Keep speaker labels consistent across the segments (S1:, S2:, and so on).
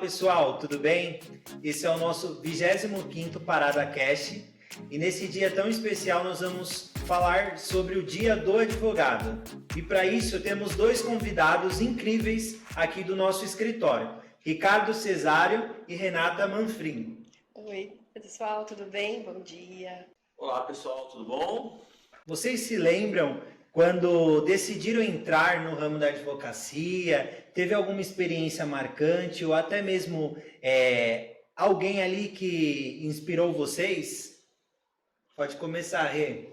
S1: pessoal, tudo bem? Esse é o nosso 25º Parada Cast e nesse dia tão especial nós vamos falar sobre o Dia do Advogado. E para isso temos dois convidados incríveis aqui do nosso escritório, Ricardo Cesário e Renata Manfrim.
S2: Oi, pessoal, tudo bem? Bom dia.
S3: Olá, pessoal, tudo bom?
S1: Vocês se lembram quando decidiram entrar no ramo da advocacia? Teve alguma experiência marcante ou até mesmo alguém ali que inspirou vocês? Pode começar, Rê.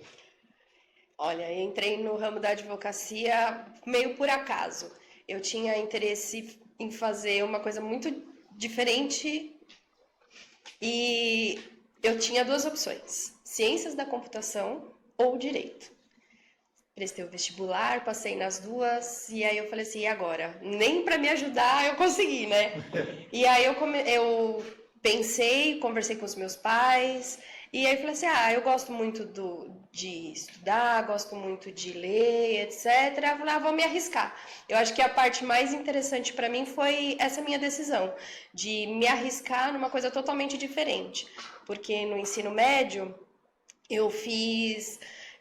S2: Olha, eu entrei no ramo da advocacia meio por acaso. Eu tinha interesse em fazer uma coisa muito diferente e eu tinha duas opções: ciências da computação ou direito. Prestei o vestibular, passei nas duas, e aí eu falei assim, e agora? Nem para me ajudar eu consegui, né? E aí eu pensei, conversei com os meus pais, e aí falei assim, eu gosto muito de estudar, gosto muito de ler, etc. Eu falei, vou me arriscar. Eu acho que a parte mais interessante para mim foi essa minha decisão, de me arriscar numa coisa totalmente diferente. Porque no ensino médio, eu fiz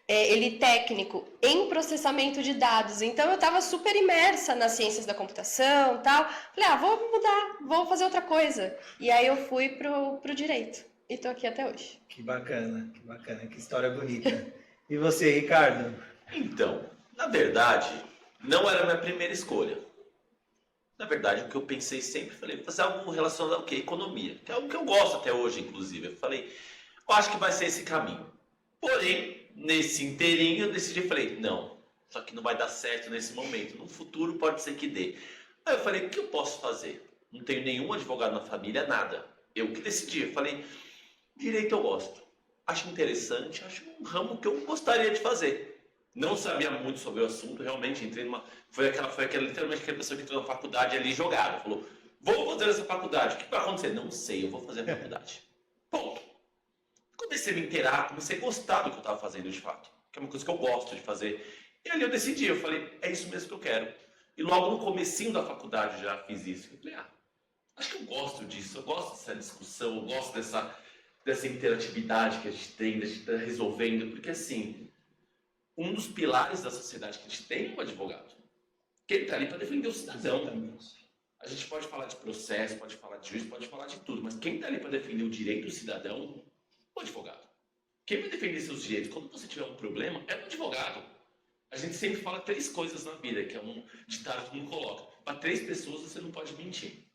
S2: ele técnico em processamento de dados, então eu estava super imersa nas ciências da computação e tal. Falei, vou mudar, vou fazer outra coisa. E aí eu fui pro direito e estou aqui até hoje.
S1: Que bacana, que história bonita. E você, Ricardo?
S3: Então, na verdade, não era a minha primeira escolha. Na verdade, o que eu pensei sempre, falei, fazer algo relacionado ao quê? Economia, que é algo que eu gosto até hoje, inclusive. Eu falei, eu acho que vai ser esse caminho. Porém, nesse inteirinho eu decidi, falei, não, só que não vai dar certo nesse momento, no futuro pode ser que dê. Aí eu falei, o que eu posso fazer? Não tenho nenhum advogado na família, nada. Eu que decidi, eu falei, direito eu gosto, acho interessante, acho um ramo que eu gostaria de fazer. Não sabia muito sobre o assunto, realmente entrei numa... Foi literalmente aquela pessoa que entrou na faculdade ali jogada, falou, vou fazer essa faculdade, o que vai acontecer? Não sei, eu vou fazer a faculdade. Ponto. Comecei a me inteirar, comecei a gostar do que eu estava fazendo de fato, que é uma coisa que eu gosto de fazer. E ali eu decidi, eu falei, é isso mesmo que eu quero. E logo no comecinho da faculdade eu já fiz isso. Eu falei, acho que eu gosto disso, eu gosto dessa discussão, eu gosto dessa interatividade que a gente tem, da gente estar resolvendo, porque assim, um dos pilares da sociedade que a gente tem é o advogado, que ele está ali para defender o cidadão.
S1: Exatamente.
S3: A gente pode falar de processo, pode falar de juiz, pode falar de tudo, mas quem está ali para defender o direito do cidadão, o advogado. Quem vai defender seus direitos quando você tiver um problema é o advogado. A gente sempre fala 3 coisas na vida, que é um ditado que todo mundo coloca. Para 3 pessoas você não pode mentir.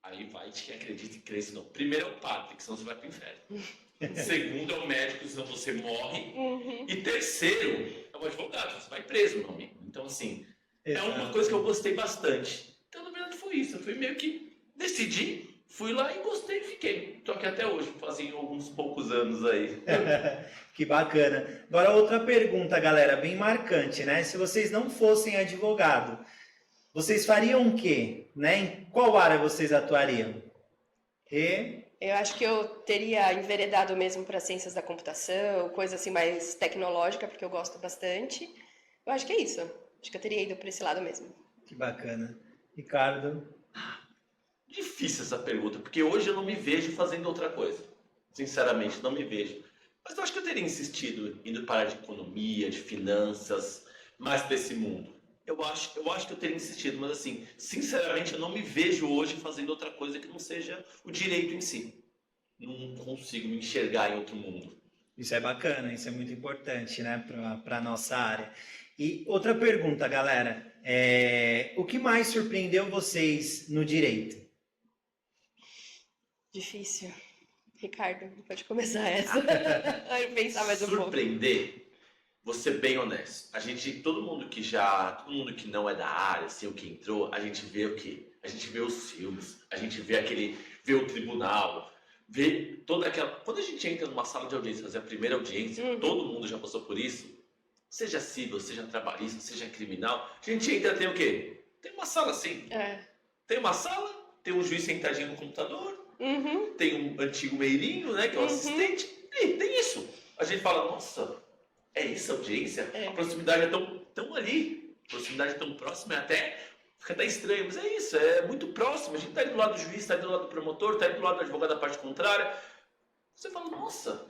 S3: Aí vai de quem acredita e crê, senão. Primeiro é o padre, que senão você vai para o inferno. Segundo é o médico, senão você morre. E terceiro é o advogado, você vai preso, meu amigo. Então, assim, é uma coisa que eu gostei bastante. Então, na verdade, foi isso. Eu fui meio que decidi. Fui lá e gostei e fiquei. Estou aqui até hoje, fazem alguns poucos anos aí.
S1: Que bacana. Agora outra pergunta, galera, bem marcante, né? Se vocês não fossem advogado, vocês fariam o quê? Né? Em qual área vocês atuariam?
S2: Eu acho que eu teria enveredado mesmo para ciências da computação, coisa assim mais tecnológica, porque eu gosto bastante. Eu acho que é isso. Acho que eu teria ido para esse lado mesmo.
S1: Que bacana. Ricardo?
S3: Difícil essa pergunta, porque hoje eu não me vejo fazendo outra coisa. Sinceramente, não me vejo. Mas eu acho que eu teria insistido indo para a área de economia, de finanças, mais para esse mundo. Eu acho que eu teria insistido, mas assim, sinceramente, eu não me vejo hoje fazendo outra coisa que não seja o direito em si. Não consigo me enxergar em outro mundo.
S1: Isso é bacana, isso é muito importante, né, para a nossa área. E outra pergunta, galera, o que mais surpreendeu vocês no direito?
S2: Difícil. Ricardo, pode começar essa. Eu pensar mais um pouco.
S3: Surpreender, vou ser bem honesto. Todo mundo que não é da área, assim, o que entrou, a gente vê o quê? A gente vê os filmes, a gente vê o tribunal, vê toda aquela... Quando a gente entra numa sala de audiência, fazer a primeira audiência, todo mundo já passou por isso, seja civil, seja trabalhista, seja criminal, a gente entra, tem o quê? Tem uma sala assim. Tem uma sala, tem um juiz sentadinho no computador, tem um antigo meirinho, né, que é o assistente, e tem isso. A gente fala, nossa, é isso a audiência? A proximidade é tão ali, a proximidade é tão próxima, é até Fica até estranho, mas é isso, é muito próximo. A gente tá ali do lado do juiz, tá ali do lado do promotor, tá ali do lado do advogado da parte contrária. Você fala, nossa,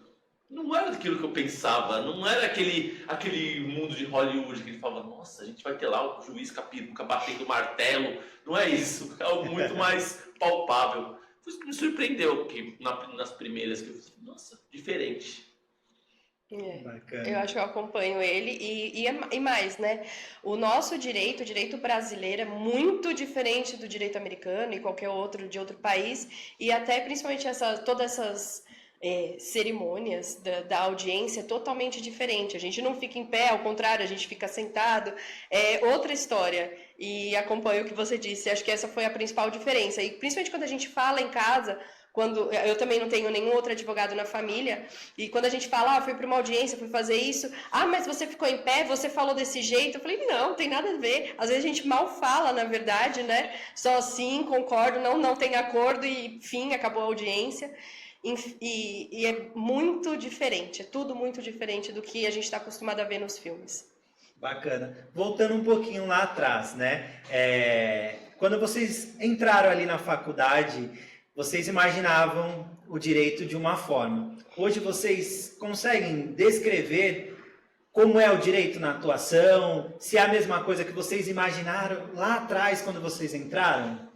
S3: não era aquilo que eu pensava, não era aquele mundo de Hollywood que ele falava, nossa, a gente vai ter lá o juiz capiruca batendo martelo. Não é isso, é algo muito mais palpável. Isso que me surpreendeu que nas primeiras que eu falei, nossa, diferente.
S1: Bacana.
S2: Eu acho que eu acompanho ele e mais, né? O nosso direito, o direito brasileiro é muito diferente do direito americano e qualquer outro de outro país e até principalmente todas essas cerimônias da audiência é totalmente diferente. A gente não fica em pé, ao contrário, a gente fica sentado. É outra história. E acompanho o que você disse. Acho que essa foi a principal diferença. E principalmente quando a gente fala em casa, quando eu também não tenho nenhum outro advogado na família, e quando a gente fala, fui para uma audiência, fui fazer isso, mas você ficou em pé, você falou desse jeito, eu falei, não, tem nada a ver, às vezes a gente mal fala, na verdade, né, só sim, concordo, não tem acordo, e fim, acabou a audiência, e é muito diferente, é tudo muito diferente do que a gente está acostumado a ver nos filmes.
S1: Bacana. Voltando um pouquinho lá atrás, né, quando vocês entraram ali na faculdade, vocês imaginavam o direito de uma forma. Hoje vocês conseguem descrever como é o direito na atuação? Se é a mesma coisa que vocês imaginaram lá atrás quando vocês entraram?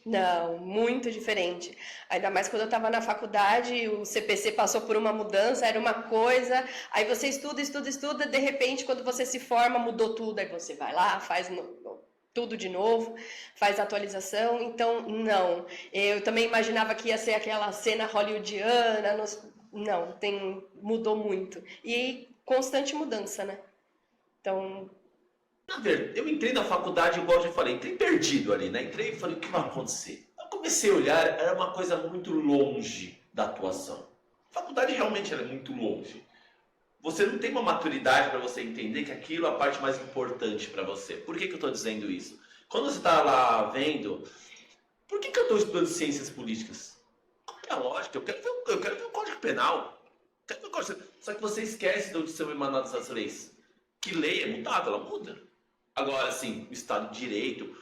S2: Não, muito diferente. Ainda mais quando eu estava na faculdade, o CPC passou por uma mudança, era uma coisa, aí você estuda, de repente, quando você se forma, mudou tudo, aí você vai lá, faz tudo de novo, faz atualização, então não. Eu também imaginava que ia ser aquela cena hollywoodiana, não, mudou muito. E constante mudança, né? Então...
S3: Na verdade, eu entrei na faculdade, igual eu já falei, entrei perdido ali, né? Entrei e falei, o que vai acontecer? Eu comecei a olhar, era uma coisa muito longe da atuação. A faculdade realmente era muito longe. Você não tem uma maturidade para você entender que aquilo é a parte mais importante para você. Por que eu estou dizendo isso? Quando você está lá vendo, por que eu estou estudando ciências políticas? Qual é a lógica? Eu quero ver o Código Penal. Só que você esquece de onde são emanadas as leis. Que lei é mutável, ela muda. Agora, assim, o Estado de Direito,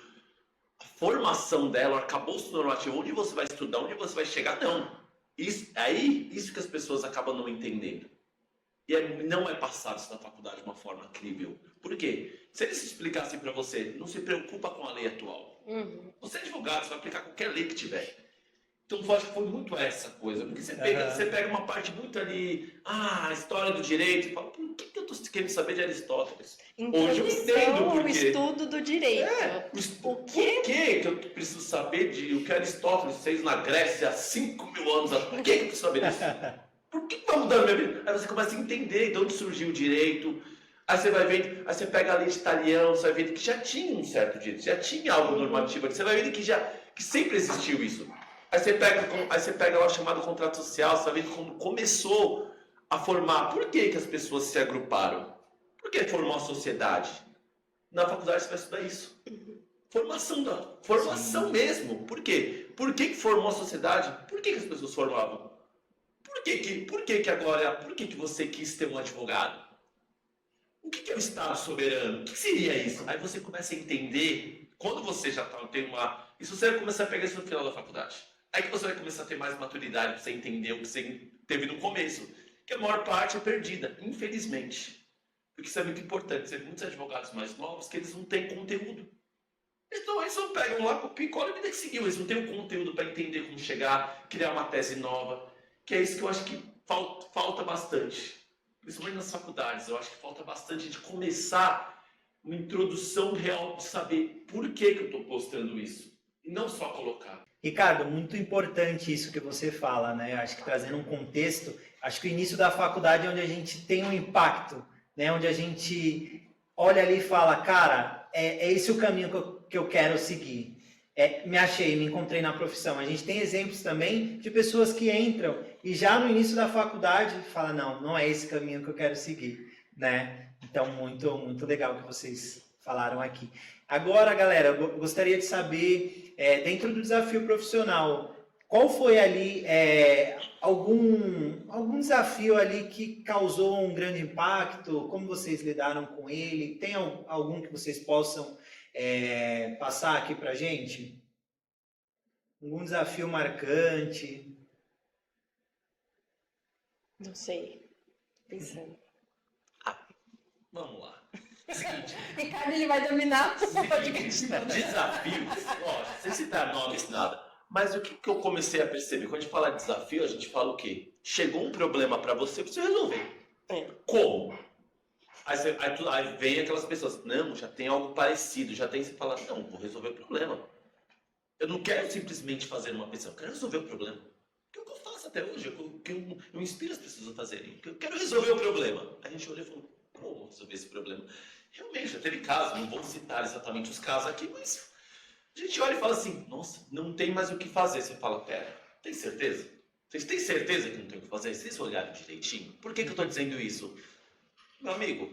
S3: a formação dela, o arcabouço normativo, onde você vai estudar, onde você vai chegar, não. Isso que as pessoas acabam não entendendo. E não é passado isso na faculdade de uma forma crível. Por quê? Se eles explicassem para você, não se preocupa com a lei atual. Você é advogado, você vai aplicar qualquer lei que tiver. Então eu acho que foi muito essa coisa. Porque você pega uma parte muito ali, a história do direito, e fala, por que eu estou querendo saber de Aristóteles? Hoje eu entendo por
S2: o
S3: quê.
S2: estudo do direito.
S3: Por que eu preciso saber de o que Aristóteles fez na Grécia há 5.000 anos atrás? Por que eu preciso saber disso? Por que vai mudar a minha vida? Aí você começa a entender de onde surgiu o direito. Aí você vai vendo, aí você pega a lei de Italião, você vai vendo que já tinha um certo direito, já tinha algo normativo. Você vai vendo que sempre existiu isso. Aí você pega lá o chamado contrato social, você vai vendo como começou a formar. Por que as pessoas se agruparam? Por que formou a sociedade? Na faculdade você vai estudar isso. Formação mesmo. Por quê? Por que formou a sociedade? Por que as pessoas formavam? Por que você quis ter um advogado? O que é o Estado soberano? O que seria isso? Aí você começa a entender, quando você já tem uma... Isso você vai começar a pegar isso no final da faculdade. Aí que você vai começar a ter mais maturidade para você entender o que você teve no começo. Que a maior parte é perdida, infelizmente. Porque isso é muito importante. Você tem muitos advogados mais novos que eles não têm conteúdo. Então eles só pegam lá, copiam e colam e vida que seguiu. Eles não têm o conteúdo para entender como chegar, criar uma tese nova. Que é isso que eu acho que falta bastante. Principalmente nas faculdades. Eu acho que falta bastante de começar uma introdução real de saber por que eu estou postando isso. E não só colocar.
S1: Ricardo, muito importante isso que você fala, né? Acho que trazendo um contexto, acho que o início da faculdade é onde a gente tem um impacto, né? Onde a gente olha ali e fala, cara, é esse o caminho que eu quero seguir. Me achei, me encontrei na profissão. A gente tem exemplos também de pessoas que entram e já no início da faculdade fala, não é esse caminho que eu quero seguir, né? Então, muito, muito legal que vocês falaram aqui. Agora, galera, eu gostaria de saber, dentro do desafio profissional, qual foi ali algum desafio ali que causou um grande impacto? Como vocês lidaram com ele? Tem algum que vocês possam passar aqui pra gente? Algum desafio marcante?
S2: Não sei. Pensando.
S3: Vamos lá. Seguinte,
S2: Ricardo, ele vai dominar o podcast.
S3: desafios, ó, sem citar nomes, nada. Mas o que eu comecei a perceber? Quando a gente fala de desafio, a gente fala o quê? Chegou um problema pra você resolver. Como? Aí vem aquelas pessoas, não, já tem algo parecido, já tem, você fala, não, vou resolver o problema. Eu não quero simplesmente fazer uma pessoa, eu quero resolver o problema. Que é o que eu faço até hoje, eu inspiro as pessoas a fazerem. Eu quero resolver o problema. Aí a gente olhou e falou, como resolver esse problema? Realmente, já teve casos, não vou citar exatamente os casos aqui, mas a gente olha e fala assim, nossa, não tem mais o que fazer. Você fala, pera, tem certeza? Vocês têm certeza que não tem o que fazer? Vocês olharam direitinho? Por que eu estou dizendo isso? Meu amigo,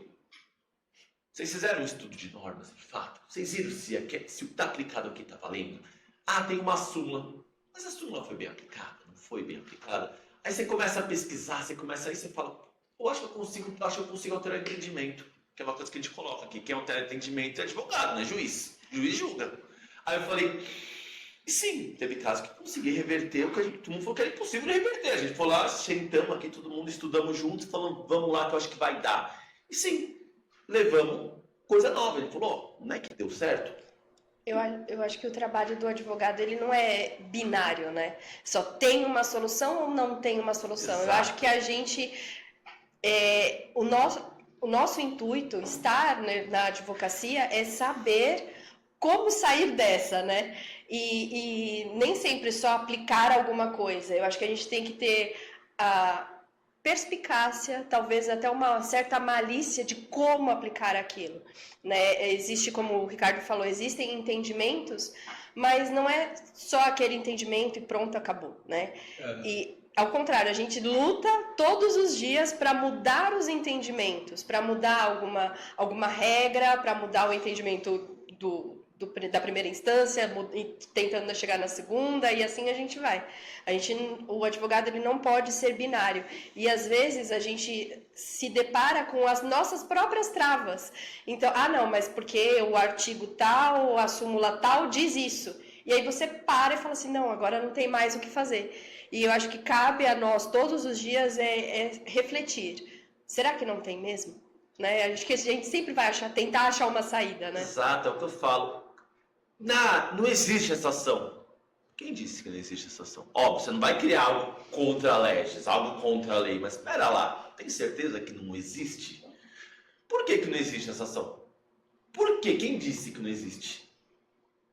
S3: vocês fizeram um estudo de normas, de fato? Vocês viram se o que está aplicado aqui está valendo? Ah, tem uma súmula. Mas a súmula foi bem aplicada? Não foi bem aplicada? Aí você começa a pesquisar, aí você fala, eu acho que eu consigo alterar o entendimento. Que é uma coisa que a gente coloca aqui. Quem altera entendimento é advogado, não é juiz. Juiz julga. Aí eu falei, e sim, teve casos que consegui reverter o que todo mundo falou que era impossível de reverter. A gente foi lá, sentamos aqui, todo mundo estudamos juntos, falando, vamos lá que eu acho que vai dar. E sim, levamos coisa nova. Ele falou, não é que deu certo?
S2: Eu acho que o trabalho do advogado, ele não é binário, né? Só tem uma solução ou não tem uma solução.
S3: Exato.
S2: Eu acho que a gente... o nosso intuito, estar, né, na advocacia, é saber como sair dessa, né? E nem sempre só aplicar alguma coisa. Eu acho que a gente tem que ter a perspicácia, talvez até uma certa malícia de como aplicar aquilo, né? Existe, como o Ricardo falou, existem entendimentos, mas não é só aquele entendimento e pronto, acabou, né? E ao contrário, a gente luta todos os dias para mudar os entendimentos, para mudar alguma regra, para mudar o entendimento da primeira instância, tentando chegar na segunda, e assim a gente vai. O advogado, ele não pode ser binário. E às vezes a gente se depara com as nossas próprias travas. Então, não, mas porque o artigo tal, a súmula tal diz isso. E aí você para e fala assim, não, agora não tem mais o que fazer. E eu acho que cabe a nós todos os dias refletir. Será que não tem mesmo? Né? Acho que a gente sempre vai tentar achar uma saída, né?
S3: Exato, é o que eu falo. Não existe essa ação. Quem disse que não existe essa ação? Óbvio, você não vai criar algo contra a legis, algo contra a lei, mas espera lá, tem certeza que não existe? Por que não existe essa ação? Por quê? Quem disse que não existe?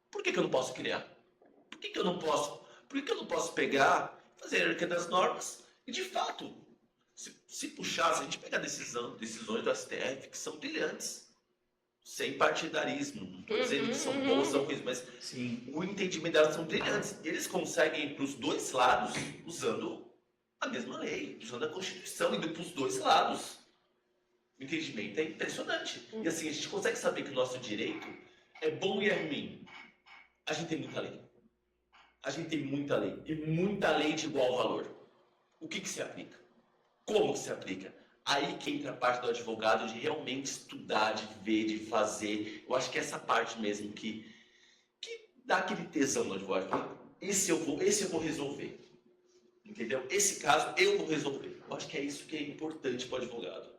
S3: Por que eu não posso criar? Por que eu não posso pegar, fazer a hierarquia das normas e, de fato, se puxar, se a gente pegar decisões do STF que são brilhantes, sem partidarismo, não estou dizendo que são boas, são ruins, mas sim, o entendimento delas são brilhantes. Eles conseguem ir para os dois lados usando a mesma lei, usando a Constituição, indo para os dois lados. O entendimento é impressionante. E assim, a gente consegue saber que o nosso direito é bom e é ruim. A gente tem muita lei. A gente tem muita lei. E muita lei de igual valor. O que se aplica? Como que se aplica? Aí que entra a parte do advogado de realmente estudar, de ver, de fazer. Eu acho que é essa parte mesmo que dá aquele tesão no advogado. Esse eu vou resolver. Entendeu? Esse caso eu vou resolver. Eu acho que é isso que é importante para o advogado.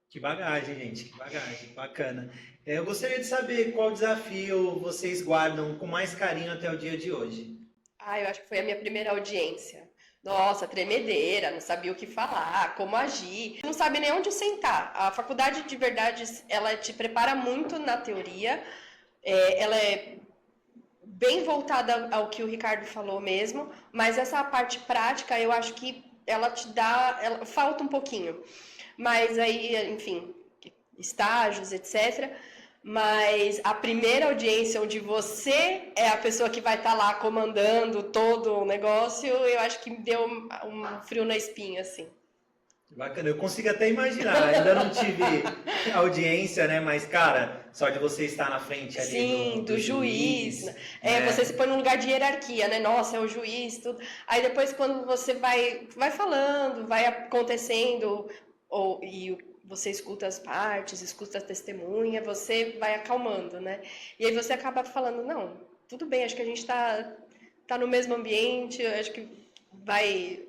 S1: Que bagagem, gente. Que bagagem. Bacana. Eu gostaria de saber qual desafio vocês guardam com mais carinho até o dia de hoje.
S2: Eu acho que foi a minha primeira audiência. Nossa, tremedeira, não sabia o que falar, como agir, não sabe nem onde sentar. A faculdade, de verdade, ela te prepara muito na teoria, ela é bem voltada ao que o Ricardo falou mesmo, mas essa parte prática, eu acho que ela falta um pouquinho. Mas aí, enfim, estágios, etc., mas a primeira audiência onde você é a pessoa que vai estar lá comandando todo o negócio, eu acho que me deu um frio na espinha, assim.
S1: Bacana, eu consigo até imaginar, ainda não tive audiência, né, mas cara, só de você estar na frente ali.
S2: Sim, do juiz, né? Você se põe num lugar de hierarquia, né, nossa, é o juiz, tudo. Aí depois quando você vai falando, vai acontecendo, Você escuta as partes, escuta a testemunha, você vai acalmando, né? E aí você acaba falando, não, tudo bem, acho que a gente tá no mesmo ambiente, eu acho que vai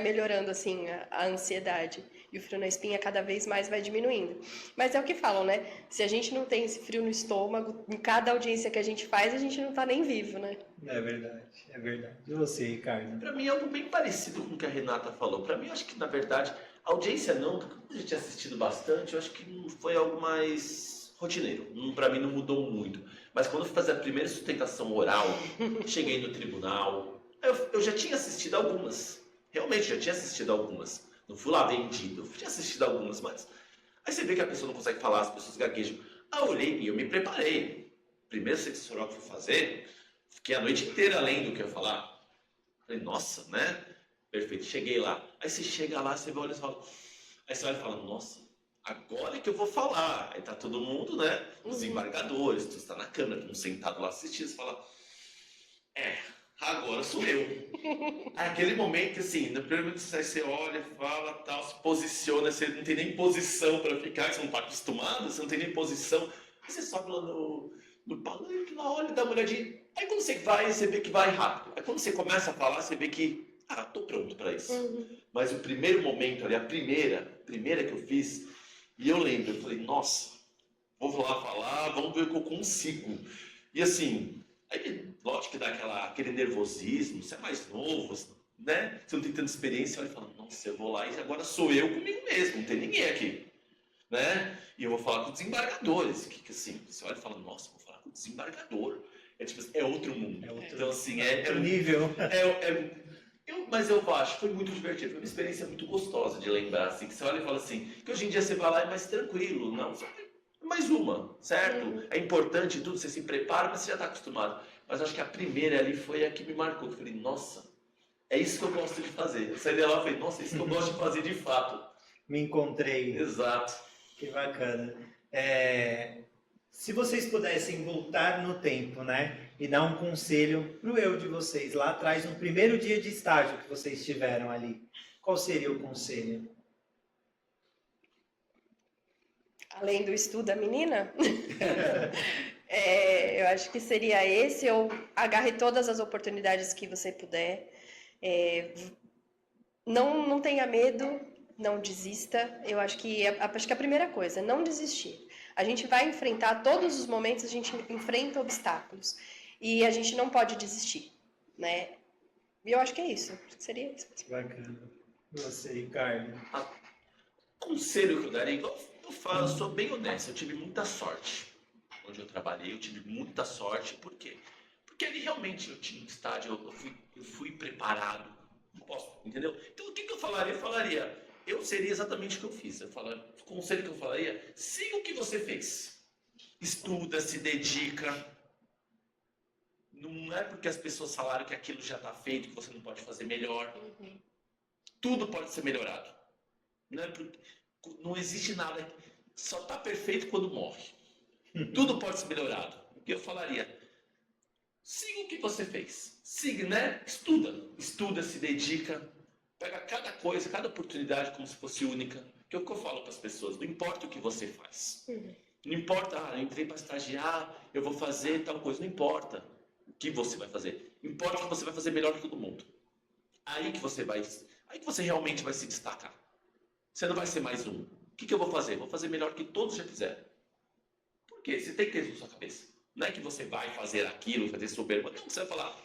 S2: melhorando, assim, a ansiedade. E o frio na espinha cada vez mais vai diminuindo. Mas é o que falam, né? Se a gente não tem esse frio no estômago, em cada audiência que a gente faz, a gente não tá nem vivo, né?
S1: É verdade, é verdade. E você, Ricardo?
S3: Pra mim é algo bem parecido com o que a Renata falou. Pra mim, eu acho que, na verdade, a audiência não, porque como a gente tinha assistido bastante, eu acho que não foi algo mais rotineiro. Pra mim não mudou muito. Mas quando eu fui fazer a primeira sustentação oral, cheguei no tribunal, eu já tinha assistido algumas. Realmente, já tinha assistido algumas. Não fui lá vendido, eu tinha assistido algumas, mas... Aí você vê que a pessoa não consegue falar, as pessoas gaguejam. Ah, eu olhei e eu me preparei. Primeiro sexo oral que eu fui fazer, fiquei a noite inteira lendo o que eu ia falar. Falei, nossa, né? Perfeito, cheguei lá. Aí você chega lá, você olha e fala... Aí você olha e fala, nossa, agora é que eu vou falar. Aí tá todo mundo, né? Os embargadores, tu está na câmera, tu sentado lá assistindo, você fala... Agora sou eu. Aquele momento, assim, no primeiro momento você olha, fala, tal, se posiciona, você não tem nem posição para ficar, você não está acostumado, você não tem nem posição. Aí você sobe lá no palanque, lá olha, dá uma olhadinha. Aí quando você vai, você vê que vai rápido. Aí quando você começa a falar, você vê que, tô pronto para isso. Mas o primeiro momento ali, a primeira que eu fiz, e eu lembro, eu falei, nossa, vou lá falar, vamos ver o que eu consigo. E assim... Aí, lógico que dá aquele nervosismo, você é mais novo, né? Você não tem tanta experiência, olha e fala, nossa, eu vou lá e agora sou eu comigo mesmo, não tem ninguém aqui, né? E eu vou falar com desembargadores, que assim, você olha e fala, nossa, vou falar com o desembargador. É tipo assim, é outro mundo. Então assim,
S1: outro nível.
S3: Mas eu acho que foi muito divertido, foi uma experiência muito gostosa de lembrar, assim, que você olha e fala assim, que hoje em dia você vai lá e é mais tranquilo, não, só mais uma, certo? É importante tudo, você se prepara, mas você já está acostumado. Mas acho que a primeira ali foi a que me marcou. Eu falei, nossa, é isso que eu gosto de fazer. Eu saí de lá e falei, nossa, é isso que eu gosto de fazer de fato.
S1: Me encontrei.
S3: Exato.
S1: Que bacana. Se vocês pudessem voltar no tempo, né? E dar um conselho pro eu de vocês lá atrás, no primeiro dia de estágio que vocês tiveram ali, qual seria o conselho?
S2: Além do estudo da menina, eu acho que seria esse, ou agarre todas as oportunidades que você puder. Não tenha medo, não desista. Eu acho que a primeira coisa, não desistir. A gente vai enfrentar todos os momentos, a gente enfrenta obstáculos. E a gente não pode desistir, né? E eu acho que é isso. Seria isso.
S1: Bacana. Você, Ricardo?
S3: Conselho que eu daria, eu sou bem honesto, eu tive muita sorte. Onde eu trabalhei, eu tive muita sorte. Por quê? Porque ali realmente eu tinha um estágio, eu fui preparado. Não posso, entendeu? Então o que eu falaria? Eu seria exatamente o que eu fiz. O conselho que eu falaria, siga o que você fez. Estuda, se dedica. Não é porque as pessoas falaram que aquilo já está feito, que você não pode fazer melhor. Tudo pode ser melhorado. Não existe nada, só está perfeito quando morre. Tudo pode ser melhorado. O que eu falaria? Siga o que você fez. Siga, né? Estuda, se dedica. Pega cada coisa, cada oportunidade como se fosse única. Que é o que eu falo para as pessoas. Não importa o que você faz. Não importa, eu entrei para estagiar, eu vou fazer tal coisa. Não importa o que você vai fazer. Importa que você vai fazer melhor que todo mundo. Aí que você realmente vai se destacar. Você não vai ser mais um. O que eu vou fazer? Vou fazer melhor que todos já fizeram. Por quê? Você tem que ter isso na sua cabeça. Não é que você vai fazer aquilo, fazer soberba. Não, você vai falar,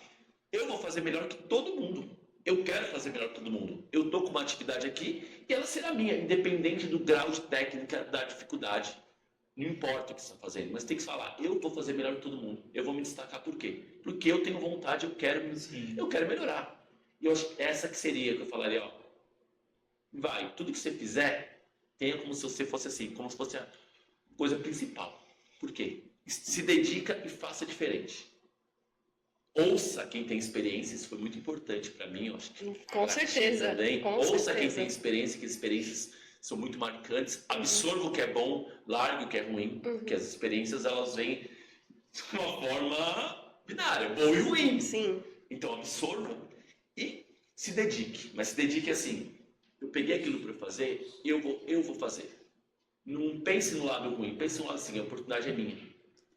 S3: eu vou fazer melhor que todo mundo. Eu quero fazer melhor que todo mundo. Eu estou com uma atividade aqui e ela será minha, independente do grau de técnica, da dificuldade. Não importa o que você está fazendo, mas tem que falar, eu vou fazer melhor que todo mundo. Eu vou me destacar por quê? Porque eu tenho vontade, eu quero melhorar. E eu acho que essa que seria que eu falaria, tudo que você fizer, tenha como se você fosse assim, como se fosse a coisa principal. Por quê? Se dedica e faça diferente. Ouça quem tem experiência, isso foi muito importante para mim, eu acho que
S2: com certeza.
S3: Também.
S2: Com
S3: Ouça
S2: certeza.
S3: quem tem experiência, que as experiências são muito marcantes. Absorva o que é bom, largue o que é ruim, porque as experiências elas vêm de uma forma binária, bom e ruim.
S2: Sim.
S3: Então absorva e se dedique, mas se dedique assim. Eu peguei aquilo para fazer, eu vou fazer. Não pense no lado ruim, pense no lado assim, a oportunidade é minha.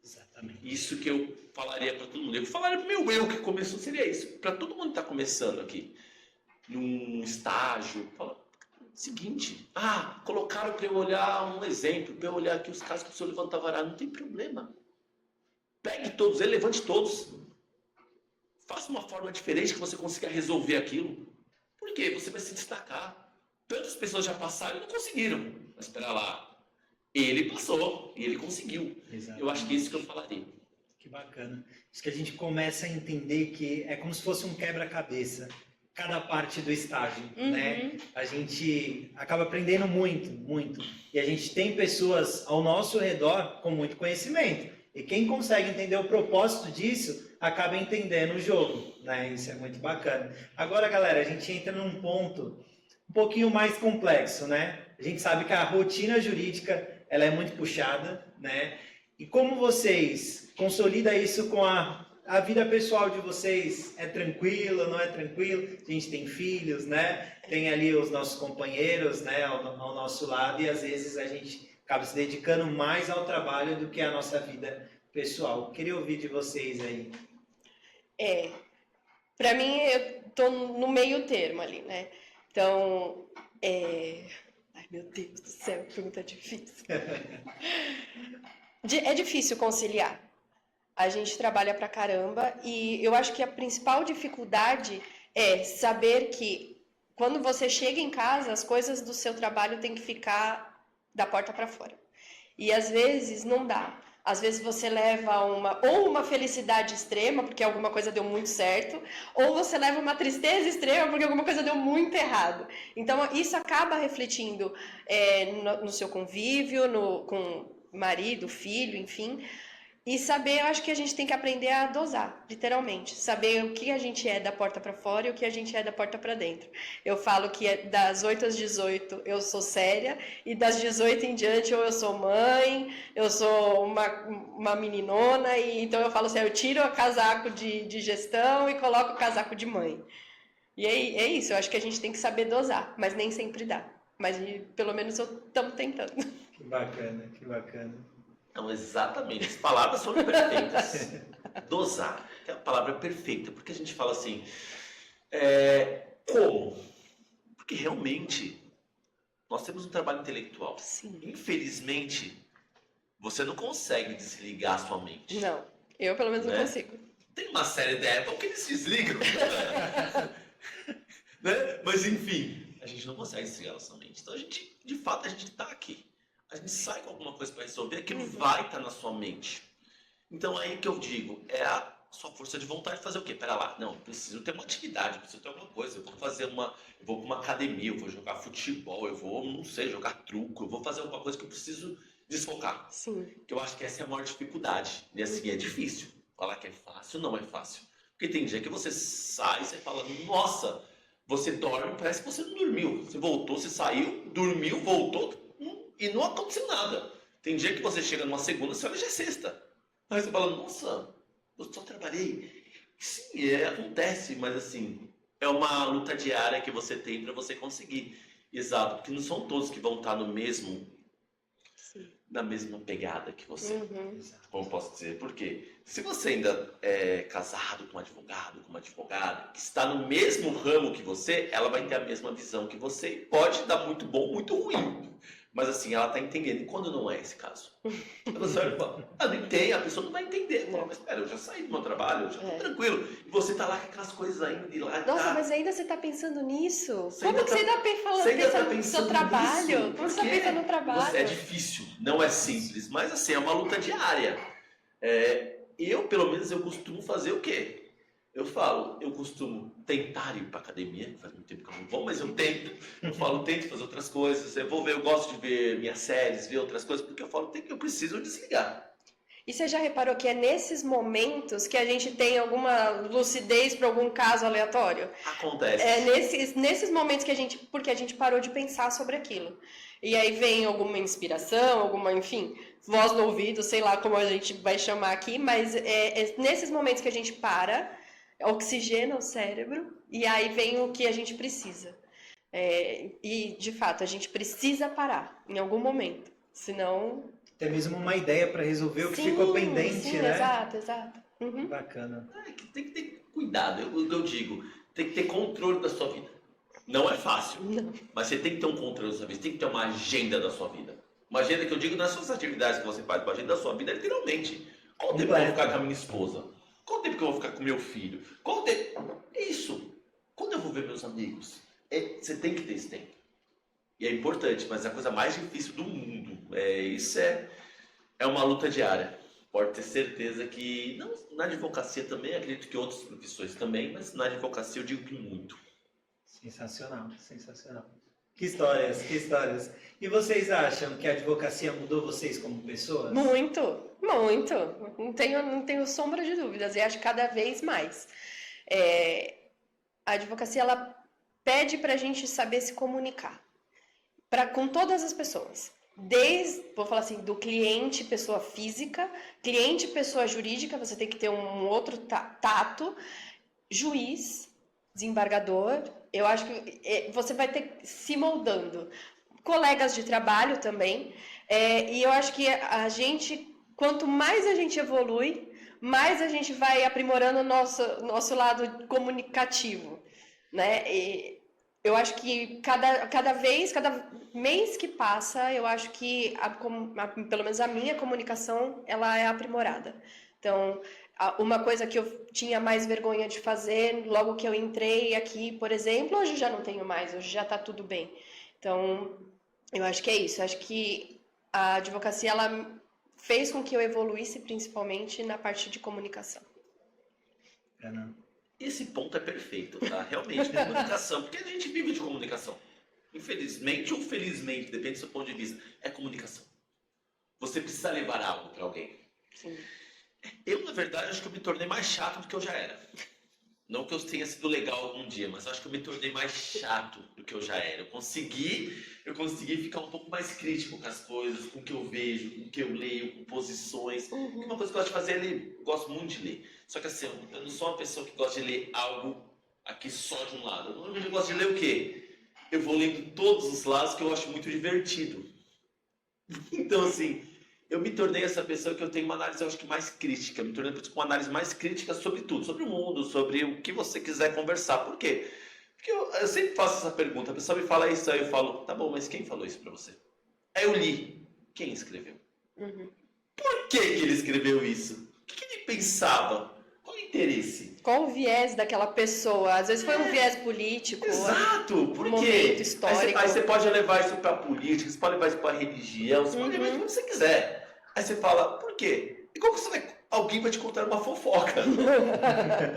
S1: Exatamente.
S3: Isso que eu falaria para todo mundo. Eu falaria pro meu eu que começou, seria isso. Para todo mundo que está começando aqui, num estágio, fala, seguinte, colocaram para eu olhar um exemplo, para eu olhar aqui os casos que o senhor levanta varado, não tem problema. Pegue todos, levante todos. Faça uma forma diferente que você consiga resolver aquilo. Por quê? Você vai se destacar. Tantas pessoas já passaram e não conseguiram. Mas espera lá. Ele passou e ele conseguiu.
S1: Exatamente.
S3: Eu acho que é isso que eu falaria.
S1: Que bacana. Acho que a gente começa a entender que é como se fosse um quebra-cabeça. Cada parte do estágio, né? A gente acaba aprendendo muito, muito. E a gente tem pessoas ao nosso redor com muito conhecimento. E quem consegue entender o propósito disso, acaba entendendo o jogo, né? Isso é muito bacana. Agora, galera, a gente entra num ponto um pouquinho mais complexo, né? A gente sabe que a rotina jurídica, ela é muito puxada, né? E como vocês consolidam isso com a vida pessoal de vocês? É tranquilo, não é tranquilo? A gente tem filhos, né? Tem ali os nossos companheiros, né? Ao nosso lado, e às vezes a gente acaba se dedicando mais ao trabalho do que à nossa vida pessoal. Queria ouvir de vocês aí.
S2: Pra mim, eu tô no meio termo ali, né? Então, ai, meu Deus do céu, que pergunta difícil. É difícil conciliar. A gente trabalha pra caramba e eu acho que a principal dificuldade é saber que quando você chega em casa, as coisas do seu trabalho têm que ficar da porta para fora. E às vezes não dá. Às vezes você leva uma felicidade extrema, porque alguma coisa deu muito certo, ou você leva uma tristeza extrema, porque alguma coisa deu muito errado. Então, isso acaba refletindo no seu convívio, com marido, filho, enfim. E saber, eu acho que a gente tem que aprender a dosar, literalmente. Saber o que a gente é da porta para fora e o que a gente é da porta para dentro. Eu falo que das 8 às 18 eu sou séria, e das 18 em diante ou eu sou mãe, eu sou uma meninona, e então eu falo assim, eu tiro o casaco de gestão e coloco o casaco de mãe. E é isso, eu acho que a gente tem que saber dosar, mas nem sempre dá. Mas pelo menos estamos tentando.
S1: Que bacana, que bacana.
S3: Não, exatamente. As palavras foram perfeitas. Dosar, que é a palavra perfeita. Porque a gente fala assim, como? Porque realmente nós temos um trabalho intelectual.
S2: Sim.
S3: Infelizmente, você não consegue desligar a sua mente.
S2: Não, eu pelo menos não consigo.
S3: Tem uma série da Apple que eles desligam. Né? Mas enfim, a gente não consegue desligar a nossa mente. Então de fato, a gente está aqui. A gente sai com alguma coisa para resolver, aquilo vai estar na sua mente. Então aí que eu digo, é a sua força de vontade de fazer o quê? Pera lá, não, eu preciso ter uma atividade, preciso ter alguma coisa, eu vou para uma academia, eu vou jogar futebol, eu vou, não sei, jogar truco, eu vou fazer alguma coisa que eu preciso desfocar.
S2: Sim.
S3: Que eu acho que essa é a maior dificuldade. E assim, é difícil. Falar que é fácil, não é fácil. Porque tem dia que você sai e você fala, nossa, você dorme, parece que você não dormiu. Você voltou, você saiu, dormiu, voltou, e não aconteceu nada. Tem dia que você chega numa segunda, você olha, já é sexta. Aí você fala, nossa, eu só trabalhei. Sim, acontece, mas assim, é uma luta diária que você tem para você conseguir. Exato, porque não são todos que vão estar na mesma pegada que você. Como eu posso dizer? Porque se você ainda é casado com um advogado, com uma advogada, que está no mesmo ramo que você, ela vai ter a mesma visão que você. Pode dar muito bom, muito ruim. Mas assim, ela está entendendo. E quando não é esse caso? Você olha e fala, nem tem, a pessoa não vai entender. Fala, mas espera, eu já saí do meu trabalho, eu já estou tranquilo. E você está lá com aquelas coisas ainda, e lá.
S2: Nossa, mas ainda você está pensando nisso?
S3: Como
S2: que você ainda pensa no seu trabalho?
S3: Nisso?
S2: Como você pensa no trabalho?
S3: É difícil, não é simples, mas assim, é uma luta diária. Eu, pelo menos, eu costumo fazer o quê? Eu costumo tentar ir para academia, faz muito tempo que eu não vou, mas eu tento. Tento fazer outras coisas. Eu gosto de ver minhas séries, ver outras coisas, porque eu preciso desligar.
S2: E você já reparou que é nesses momentos que a gente tem alguma lucidez para algum caso aleatório?
S3: Acontece.
S2: Nesses momentos porque a gente parou de pensar sobre aquilo. E aí vem alguma inspiração, enfim, voz no ouvido, sei lá como a gente vai chamar aqui, mas é nesses momentos que a gente oxigena o cérebro, e aí vem o que a gente precisa. E, de fato, a gente precisa parar em algum momento, senão...
S1: Até mesmo uma ideia para resolver o que
S2: Sim,
S1: ficou pendente,
S2: sim,
S1: né?
S2: exato. Uhum.
S1: Bacana.
S3: Que tem que ter cuidado, eu digo, tem que ter controle da sua vida. Não é fácil,
S2: Não.
S3: mas você tem que ter um controle da sua vida, tem que ter uma agenda da sua vida. Uma agenda que eu digo nas suas atividades que você faz, uma agenda da sua vida, literalmente. Qual tempo eu vou ficar com a minha esposa? Qual tempo que eu vou ficar com meu filho? Qual tempo? Isso. Quando eu vou ver meus amigos? Você tem que ter esse tempo. E é importante, mas é a coisa mais difícil do mundo. Isso é uma luta diária. Pode ter certeza que, não, na advocacia também, acredito que outras profissões também, mas na advocacia eu digo que muito.
S1: Sensacional, sensacional. Que histórias, que histórias. E vocês acham que a advocacia mudou vocês como pessoas?
S2: Muito. Não tenho sombra de dúvidas, e acho que cada vez mais. A advocacia, ela pede para a gente saber se comunicar com todas as pessoas. Vou falar assim, do cliente, pessoa física, cliente, pessoa jurídica, você tem que ter um outro tato, juiz, desembargador, eu acho que você vai ter se moldando. Colegas de trabalho também, e eu acho que quanto mais a gente evolui, mais a gente vai aprimorando o nosso lado comunicativo, né? Eu acho que cada mês que passa, eu acho que, pelo menos a minha comunicação, ela é aprimorada. Então, uma coisa que eu tinha mais vergonha de fazer, logo que eu entrei aqui, por exemplo, hoje já não tenho mais, hoje já está tudo bem. Então, eu acho que é isso. Eu acho que a advocacia, ela fez com que eu evoluísse, principalmente na parte de comunicação.
S3: Esse ponto é perfeito, tá? Realmente, comunicação, porque a gente vive de comunicação. Infelizmente ou felizmente, depende do seu ponto de vista, é comunicação. Você precisa levar algo para alguém.
S2: Sim.
S3: Eu, na verdade, acho que eu me tornei mais chato do que eu já era. Não que eu tenha sido legal algum dia, mas acho que eu me tornei mais chato do que eu já era. Eu consegui ficar um pouco mais crítico com as coisas, com o que eu vejo, com o que eu leio, com posições.
S2: Uhum.
S3: Uma coisa que eu gosto de fazer é ler. Eu gosto muito de ler. Só que assim, eu não sou uma pessoa que gosta de ler algo aqui só de um lado. Eu gosto de ler o quê? Eu vou lendo todos os lados, que eu acho muito divertido. Então, assim, eu me tornei essa pessoa que eu tenho uma análise, eu acho que mais crítica. Eu me tornei uma análise mais crítica sobre tudo, sobre o mundo, sobre o que você quiser conversar. Por quê? Porque eu sempre faço essa pergunta, a pessoa me fala isso, aí eu falo, tá bom, mas quem falou isso pra você? Aí eu li, quem escreveu?
S2: Uhum.
S3: Por que ele escreveu isso? O que ele pensava? Qual o interesse?
S2: Qual o viés daquela pessoa? Às vezes foi um viés político.
S3: Exato, por
S2: momento
S3: quê?
S2: histórico.
S3: Aí você pode levar isso pra política, você pode levar isso pra religião, você pode levar isso pra onde você quiser. Aí você fala, por quê? E como que alguém vai te contar uma fofoca?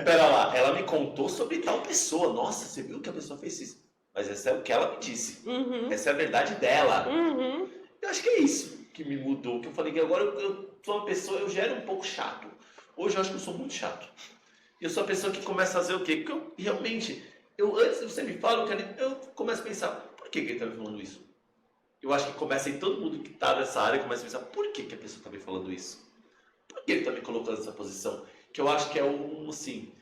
S3: Pera lá, ela me contou sobre tal pessoa. Nossa, você viu que a pessoa fez isso? Mas essa é o que ela me disse.
S2: Uhum.
S3: Essa é a verdade dela.
S2: Uhum.
S3: Eu acho que é isso que me mudou. Que eu falei que agora eu sou uma pessoa, eu já era um pouco chato. Hoje eu acho que eu sou muito chato. E eu sou a pessoa que começa a fazer o quê? Porque eu realmente, antes de você me falar, eu começo a pensar, por que ele está me falando isso? Eu acho que começa em todo mundo que está nessa área, começa a pensar, por que a pessoa está me falando isso? Por que ele está me colocando nessa posição? Que eu acho que é assim,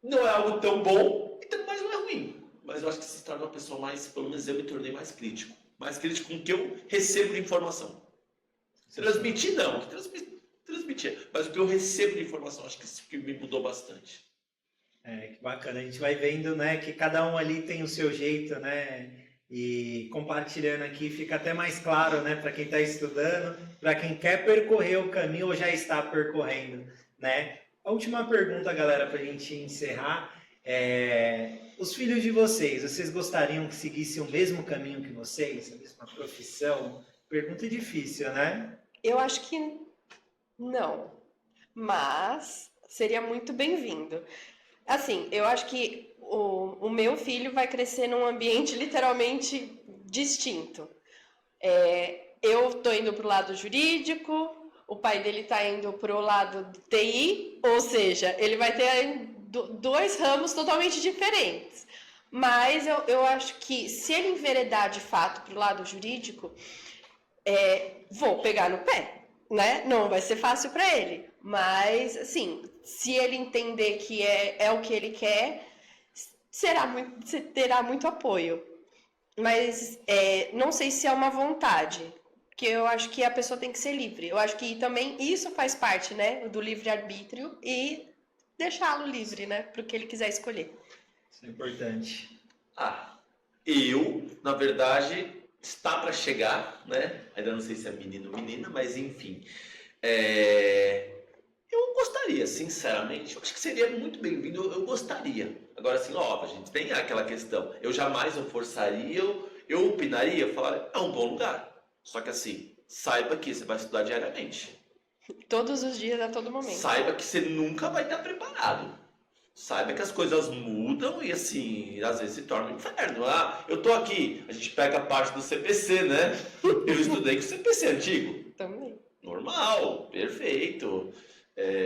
S3: não é algo tão bom, mas não é ruim. Mas eu acho que se torna uma pessoa mais, pelo menos eu me tornei mais crítico. Mais crítico com o que eu recebo de informação. Transmitir não, transmitir. Mas o que eu recebo de informação, acho que isso que me mudou bastante.
S1: Que bacana. A gente vai vendo, né, que cada um ali tem o seu jeito, né? E compartilhando aqui fica até mais claro, né, para quem está estudando, para quem quer percorrer o caminho ou já está percorrendo, né? A última pergunta, galera, para a gente encerrar os filhos de vocês gostariam que seguissem o mesmo caminho que vocês, a mesma profissão? Pergunta difícil, né?
S2: Eu acho que não, mas seria muito bem-vindo. Assim, eu acho que o meu filho vai crescer num ambiente literalmente distinto. Eu tô indo pro lado jurídico, o pai dele tá indo pro lado do TI, ou seja, ele vai ter dois ramos totalmente diferentes. Mas eu acho que se ele enveredar de fato pro lado jurídico, vou pegar no pé, né? Não vai ser fácil para ele, mas assim, se ele entender que é o que ele quer, terá muito apoio. Mas não sei se é uma vontade, porque eu acho que a pessoa tem que ser livre. Eu acho que também isso faz parte, né, do livre-arbítrio e deixá-lo livre, né, para o que ele quiser escolher.
S1: Isso é importante.
S3: Na verdade, está para chegar, né? Ainda não sei se é menino ou menina, mas enfim. Eu gostaria, sinceramente. Eu acho que seria muito bem-vindo, eu gostaria. Agora, assim, óbvio, a gente tem aquela questão. Eu jamais eu forçaria, eu opinaria, eu falaria, é um bom lugar. Só que assim, saiba que você vai estudar diariamente.
S2: Todos os dias, a todo momento.
S3: Saiba que você nunca vai estar preparado. Saiba que as coisas mudam e assim, às vezes se torna um inferno. Eu tô aqui, a gente pega a parte do CPC, né? Eu estudei com o CPC antigo.
S2: Também.
S3: Normal, perfeito.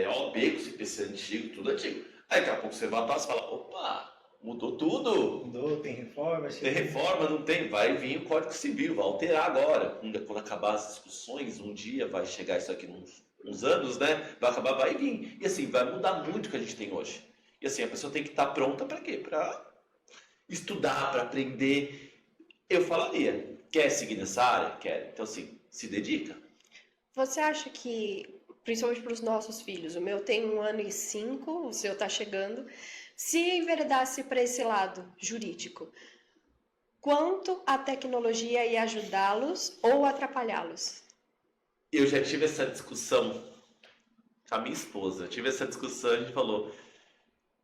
S3: OAB com o CPC antigo, tudo antigo. Aí daqui a pouco você vai e fala, opa, mudou tudo.
S1: Mudou, tem reforma?
S3: Tem reforma, não tem? Vai vir o Código Civil, vai alterar agora. Quando acabar as discussões, um dia vai chegar isso aqui uns anos, né? Vai acabar, vai vir. E assim, vai mudar muito o que a gente tem hoje. E assim, a pessoa tem que estar pronta para quê? Para estudar, para aprender. Eu falaria, quer seguir nessa área? Quer. Então assim, se dedica.
S2: Você acha que, principalmente para os nossos filhos, o meu tem 1 ano e 5, o seu está chegando, se enveredasse para esse lado jurídico, quanto a tecnologia ia ajudá-los ou atrapalhá-los?
S3: Eu já tive essa discussão com a minha esposa. Tive essa discussão, a gente falou,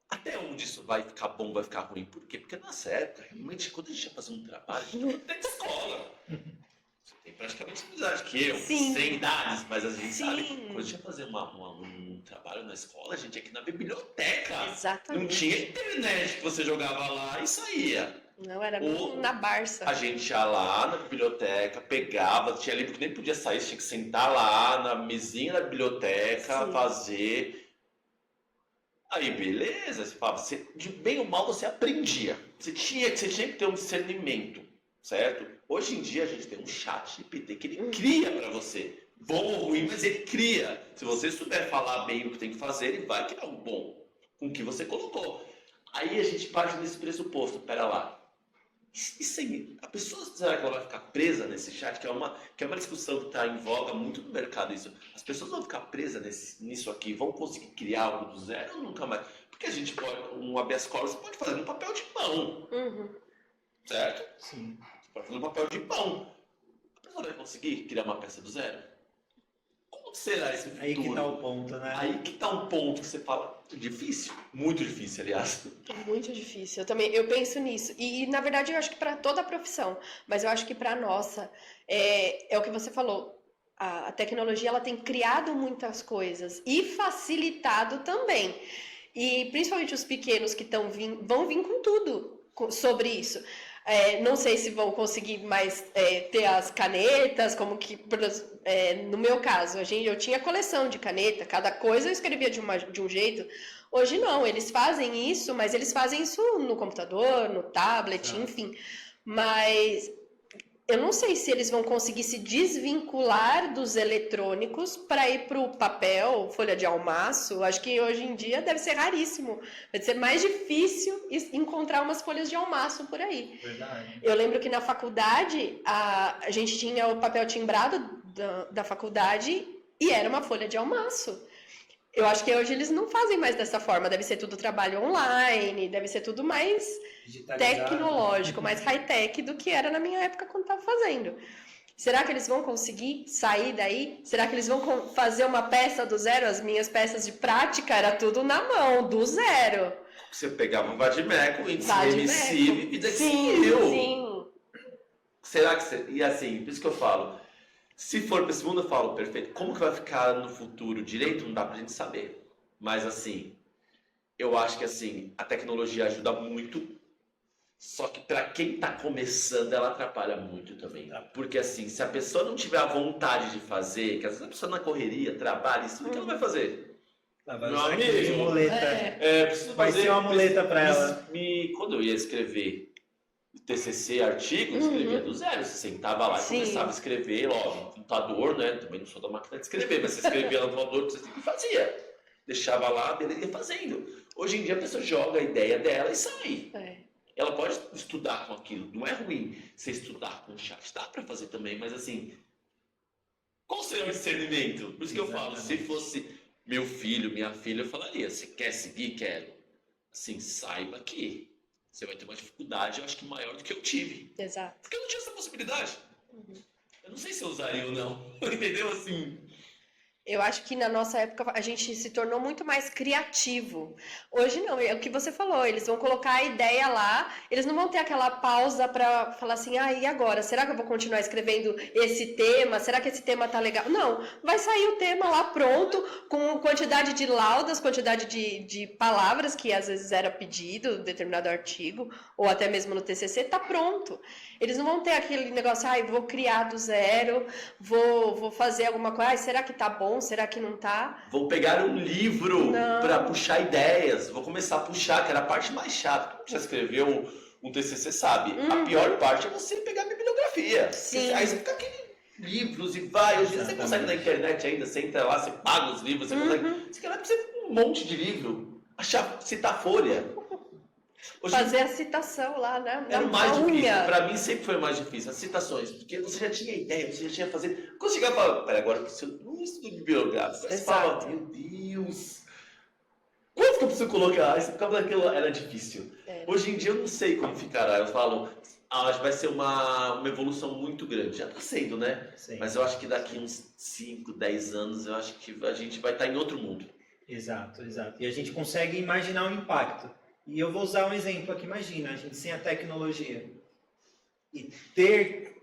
S3: até onde isso vai ficar bom, vai ficar ruim? Por quê? Porque na nossa época, realmente, quando a gente ia fazer um trabalho, a gente não tem escola. Você tem praticamente mais idade que eu,
S2: Sim.
S3: sem idades, mas a gente
S2: Sim.
S3: sabe. Quando a gente ia fazer um trabalho na escola, a gente ia aqui na biblioteca.
S2: Exatamente.
S3: Não tinha internet que você jogava lá e saía.
S2: Não, era
S3: Ou
S2: na Barça.
S3: A gente ia lá na biblioteca, pegava, tinha livro que nem podia sair, você tinha que sentar lá na mesinha da biblioteca,
S2: Sim.
S3: fazer. Aí, beleza, você falava, de bem ou mal você aprendia. Você tinha que ter um discernimento, certo? Hoje em dia a gente tem um chat GPT que ele cria para você. Bom ou ruim, mas ele cria. Se você souber falar bem o que tem que fazer, ele vai criar um bom com o que você colocou. Aí a gente parte desse pressuposto, pera lá. Isso aí, a pessoa, será que ela vai ficar presa nesse chat? Que é uma discussão que está em voga muito no mercado. Isso. As pessoas vão ficar presas nisso aqui, vão conseguir criar algo do zero ou nunca mais? Porque a gente pode, um habeas corpus, você pode fazer no papel de mão, certo?
S1: Sim.
S3: Você pode fazer no papel de mão. A pessoa vai conseguir criar uma peça do zero? Como será esse futuro?
S1: Aí que tá o ponto, né?
S3: Aí que tá um ponto que você fala, difícil, muito difícil, aliás.
S2: Muito difícil. Eu penso nisso. E na verdade eu acho que para toda a profissão, mas eu acho que para a nossa é o que você falou. A tecnologia ela tem criado muitas coisas e facilitado também. E principalmente os pequenos que vão vir com tudo sobre isso. Não sei se vão conseguir mais ter as canetas, como que no meu caso, eu tinha coleção de caneta, cada coisa eu escrevia de um jeito. Hoje não, eles fazem isso, mas eles fazem isso no computador, no tablet, enfim. Mas eu não sei se eles vão conseguir se desvincular dos eletrônicos para ir para o papel, folha de almaço. Acho que hoje em dia deve ser raríssimo. Vai ser mais difícil encontrar umas folhas de almaço por aí.
S1: Verdade.
S2: Eu lembro que na faculdade a gente tinha o papel timbrado da faculdade e era uma folha de almaço. Eu acho que hoje eles não fazem mais dessa forma. Deve ser tudo trabalho online, deve ser tudo mais tecnológico, mais high-tech do que era na minha época quando estava fazendo. Será que eles vão conseguir sair daí? Será que eles vão fazer uma peça do zero? As minhas peças de prática era tudo na mão, do zero.
S3: Você pegava um vadimeco, índice emissivo e vida que seguiu.
S2: Sim.
S3: Será que você... E assim, por isso que eu falo, se for para esse mundo, eu falo, perfeito. Como que vai ficar no futuro direito? Não dá pra gente saber. Mas assim, eu acho que assim, a tecnologia ajuda muito. Só que para quem está começando, ela atrapalha muito também. Porque assim, se a pessoa não tiver a vontade de fazer, que às vezes a pessoa na correria, trabalha, isso, o que ela vai fazer?
S1: Vai
S3: Meu
S1: usar
S3: amigo,
S1: de muleta.
S3: Preciso
S1: Vai
S3: fazer,
S1: ser uma muleta para ela.
S3: Quando eu ia escrever TCC, artigo, eu escrevia do zero. Você sentava lá e começava a escrever, no computador, né? Também não sou da máquina de escrever, mas você escrevia no computador, você fazia. Deixava lá, beleza, ia fazendo. Hoje em dia a pessoa joga a ideia dela e sai. Ela pode estudar com aquilo. Não é ruim você estudar com o chat. Dá para fazer também, mas assim, qual seria o discernimento? Por isso que eu falo, se fosse meu filho, minha filha, eu falaria, você quer seguir? Quero. Assim, saiba que você vai ter uma dificuldade, eu acho que maior do que eu tive.
S2: Exato.
S3: Porque eu não tinha essa possibilidade. Eu não sei se eu usaria ou não. Entendeu? Assim...
S2: Eu acho que na nossa época a gente se tornou muito mais criativo. Hoje não, é o que você falou, eles vão colocar a ideia lá, eles não vão ter aquela pausa para falar assim, e agora? Será que eu vou continuar escrevendo esse tema? Será que esse tema tá legal? Não, vai sair o tema lá pronto, com quantidade de laudas, quantidade de palavras que às vezes era pedido, determinado artigo, ou até mesmo no TCC, tá pronto. Eles não vão ter aquele negócio, vou criar do zero, vou fazer alguma coisa, será que tá bom? Será que não tá?
S3: Vou pegar um livro para puxar ideias. Vou começar a puxar, que era a parte mais chata. Quem já escreveu um TCC sabe. A pior parte é você pegar a bibliografia.
S2: Sim.
S3: Aí você fica aquele livros e vai. Hoje você consegue na internet ainda. Você entra lá, você paga os livros, você consegue. Você quer um monte de livro. Citar folha. Hoje,
S2: fazer a citação lá, né?
S3: Era o mais difícil. Pra mim sempre foi o mais difícil, as citações. Porque você já tinha ideia, você já tinha fazer. Quando chegava e falava, pera, agora que eu não estudo bibliográfico. Você fala, meu Deus, quanto que eu preciso colocar? Você ficava naquilo, era difícil. Hoje em dia eu não sei como ficará. Eu falo, acho que vai ser uma evolução muito grande. Já tá sendo, né?
S1: Sim.
S3: Mas eu acho que daqui uns 5, 10 anos, eu acho que a gente vai estar em outro mundo.
S1: Exato, exato. E a gente consegue imaginar o impacto. E eu vou usar um exemplo aqui, imagina, a gente sem a tecnologia e ter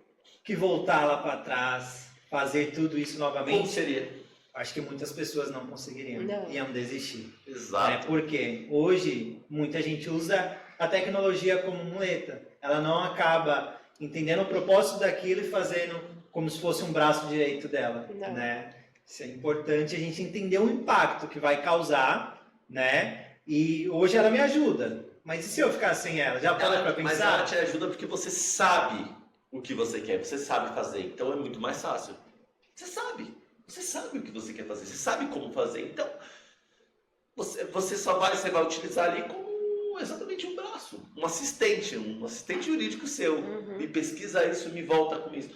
S1: que voltar lá para trás, fazer tudo isso novamente.
S3: Como seria?
S1: Acho que muitas pessoas não conseguiriam, iam desistir.
S3: Exato.
S1: Porque hoje muita gente usa a tecnologia como muleta. Ela não acaba entendendo o propósito daquilo e fazendo como se fosse um braço direito dela. Né? Isso é importante a gente entender o impacto que vai causar, né? E hoje ela me ajuda. Mas e se eu ficar sem ela? Já parou para pensar?
S3: Mas ela te ajuda porque você sabe o que você quer, você sabe fazer. Então é muito mais fácil. Você sabe o que você quer fazer, você sabe como fazer. Então você vai utilizar ali como exatamente um braço, um assistente jurídico seu. Me pesquisa isso, me volta com isso.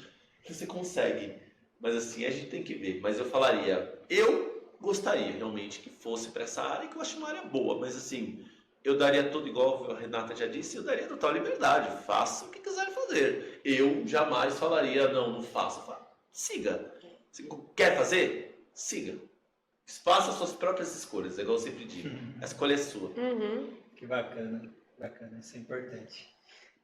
S3: Você consegue. Mas assim, a gente tem que ver. Mas eu falaria, eu gostaria realmente que fosse para essa área, que eu acho uma área boa, mas assim, eu daria tudo igual a Renata já disse, eu daria total liberdade, faça o que quiser fazer. Eu jamais falaria, não faça. Siga. Você quer fazer? Siga. Faça as suas próprias escolhas, é igual eu sempre digo. A escolha é sua.
S1: Que bacana, isso é importante.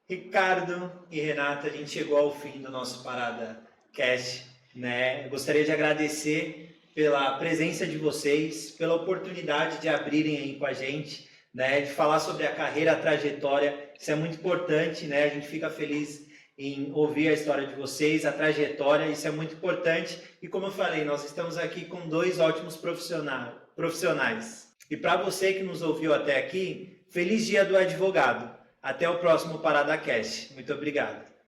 S1: Ricardo e Renata, a gente chegou ao fim do nosso Parada Cast, né? Eu gostaria de agradecer pela presença de vocês, pela oportunidade de abrirem aí com a gente, né, de falar sobre a carreira, a trajetória. Isso é muito importante, né? A gente fica feliz em ouvir a história de vocês, a trajetória, isso é muito importante. E como eu falei, nós estamos aqui com 2 ótimos profissionais. E para você que nos ouviu até aqui, feliz Dia do Advogado. Até o próximo Parada Cast. Muito obrigado.